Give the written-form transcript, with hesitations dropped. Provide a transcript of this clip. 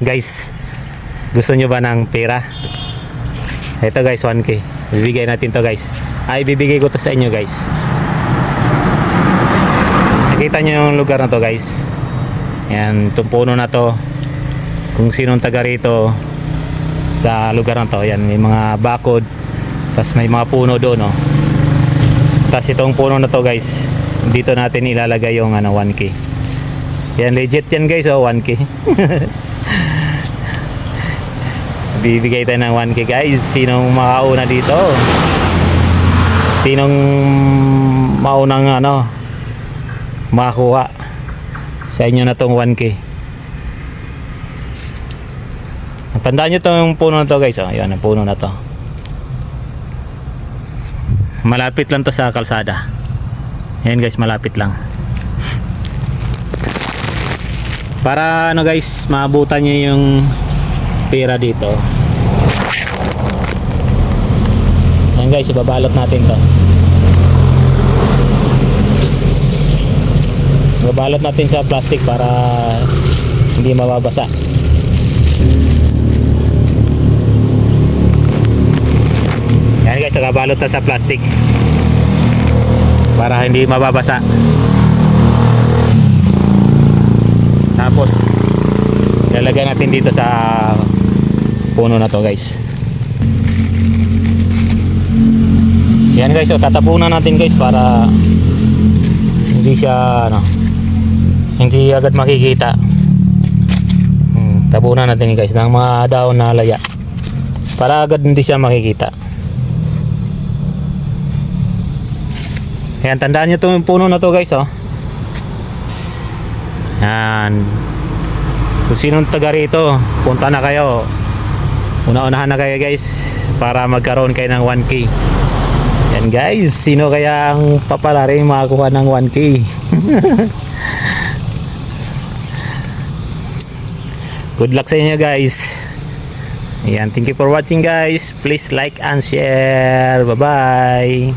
Guys, gusto nyo ba ng pera? Ito guys, 1K. Bibigay natin to guys. Ay, bibigay ko to sa inyo guys. Nakita nyo yung lugar na to guys. Yan, itong puno na to. Kung sinong taga rito sa lugar na to. Yan, may mga bakod. Tapos may mga puno doon, no. Tapos itong puno na to guys, dito natin ilalagay yung 1K. Yan, legit yan guys, 1K. Bibigay tayo ng 1K guys. Sinong makauna dito? Sinong maunang makakuha sa inyo na tong 1K? Tandaan nyo tong puno na to guys. Yan ang puno na to. Malapit lang to sa kalsada. Yan guys, malapit lang. Para guys, maabutan nyo yung pera dito. Yan guys, ibabalot natin to. Ibabalot natin sa plastic para hindi mababasa. Yan guys, nakabalot na sa plastic para hindi mababasa. Tapos ilalagay natin dito sa puno na to guys. Yan guys, so tatapunan natin guys para hindi siya hindi agad makikita. Tabunan natin guys ng mga daon na laya para agad hindi siya makikita. Yan, tandaan nyo itong puno na to guys, yan. Kung sinong taga rito, punta na kayo. Una-unahan na kayo guys para magkaroon kayo ng 1K. Yan guys, sino kaya ang papalaring makakuha ng 1K? Good luck sa inyo guys. Yan, thank you for watching guys. Please like and share. Bye bye.